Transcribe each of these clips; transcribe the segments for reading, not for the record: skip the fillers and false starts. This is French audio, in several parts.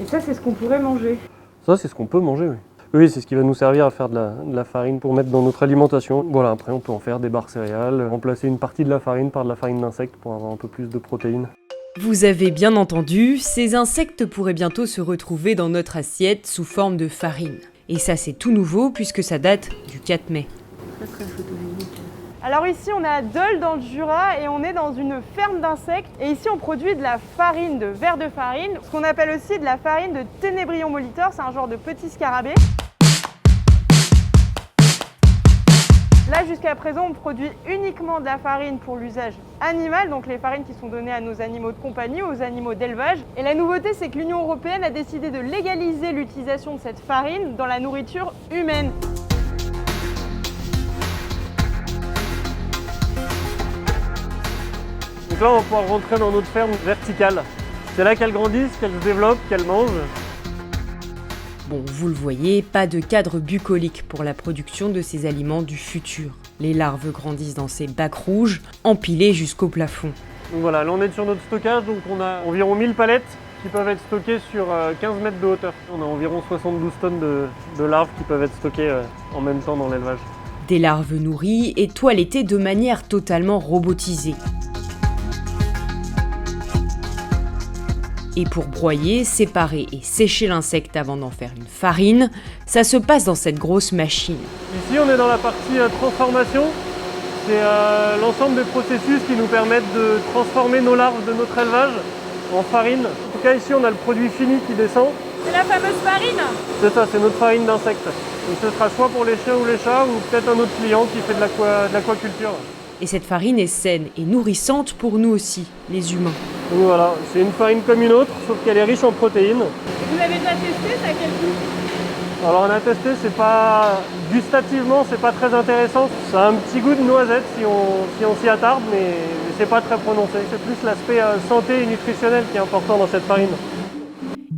Et ça, c'est ce qu'on pourrait manger. Ça, c'est ce qu'on peut manger, oui. Oui, c'est ce qui va nous servir à faire de la farine pour mettre dans notre alimentation. Voilà, après on peut en faire des barres céréales, remplacer une partie de la farine par de la farine d'insectes pour avoir un peu plus de protéines. Vous avez bien entendu, ces insectes pourraient bientôt se retrouver dans notre assiette sous forme de farine. Et ça c'est tout nouveau puisque ça date du 4 mai. Très photogénique. Alors ici on est à Dole dans le Jura et on est dans une ferme d'insectes et ici on produit de la farine de vers de farine, ce qu'on appelle aussi de la farine de Ténébrion molitor, c'est un genre de petit scarabée. Là jusqu'à présent on produit uniquement de la farine pour l'usage animal, donc les farines qui sont données à nos animaux de compagnie, aux animaux d'élevage. Et la nouveauté c'est que l'Union européenne a décidé de légaliser l'utilisation de cette farine dans la nourriture humaine. Donc là, on va pouvoir rentrer dans notre ferme verticale. C'est là qu'elles grandissent, qu'elles se développent, qu'elles mangent. Bon, vous le voyez, pas de cadre bucolique pour la production de ces aliments du futur. Les larves grandissent dans ces bacs rouges, empilés jusqu'au plafond. Donc voilà, là on est sur notre stockage, donc on a environ 1000 palettes qui peuvent être stockées sur 15 mètres de hauteur. On a environ 72 tonnes de larves qui peuvent être stockées en même temps dans l'élevage. Des larves nourries et toilettées de manière totalement robotisée. Et pour broyer, séparer et sécher l'insecte avant d'en faire une farine, ça se passe dans cette grosse machine. Ici on est dans la partie transformation. C'est l'ensemble des processus qui nous permettent de transformer nos larves de notre élevage en farine. En tout cas ici on a le produit fini qui descend. C'est la fameuse farine. C'est ça, c'est notre farine d'insectes. Donc ce sera soit pour les chiens ou les chats ou peut-être un autre client qui fait de l'aquaculture. Et cette farine est saine et nourrissante pour nous aussi, les humains. Donc voilà, c'est une farine comme une autre, sauf qu'elle est riche en protéines. Et vous avez déjà testé, ça a quel goût? Alors on a testé, c'est pas gustativement, c'est pas très intéressant. Ça a un petit goût de noisette si on s'y attarde, mais c'est pas très prononcé. C'est plus l'aspect santé et nutritionnel qui est important dans cette farine.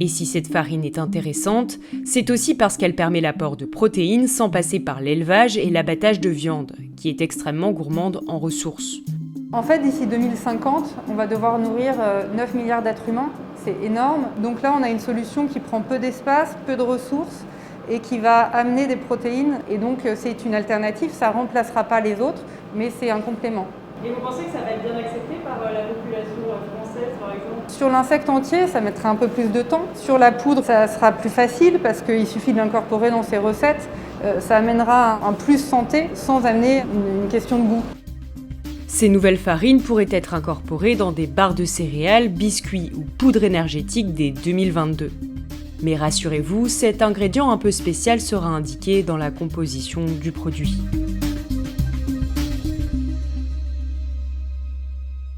Et si cette farine est intéressante, c'est aussi parce qu'elle permet l'apport de protéines sans passer par l'élevage et l'abattage de viande, qui est extrêmement gourmande en ressources. En fait, d'ici 2050, on va devoir nourrir 9 milliards d'êtres humains. C'est énorme. Donc là, on a une solution qui prend peu d'espace, peu de ressources et qui va amener des protéines. Et donc, c'est une alternative. Ça ne remplacera pas les autres, mais c'est un complément. Et vous pensez que ça va être bien accepté par la population française, par exemple? Sur l'insecte entier, ça mettra un peu plus de temps. Sur la poudre, ça sera plus facile parce qu'il suffit de l'incorporer dans ses recettes. Ça amènera un plus santé sans amener une question de goût. Ces nouvelles farines pourraient être incorporées dans des barres de céréales, biscuits ou poudre énergétique dès 2022. Mais rassurez-vous, cet ingrédient un peu spécial sera indiqué dans la composition du produit.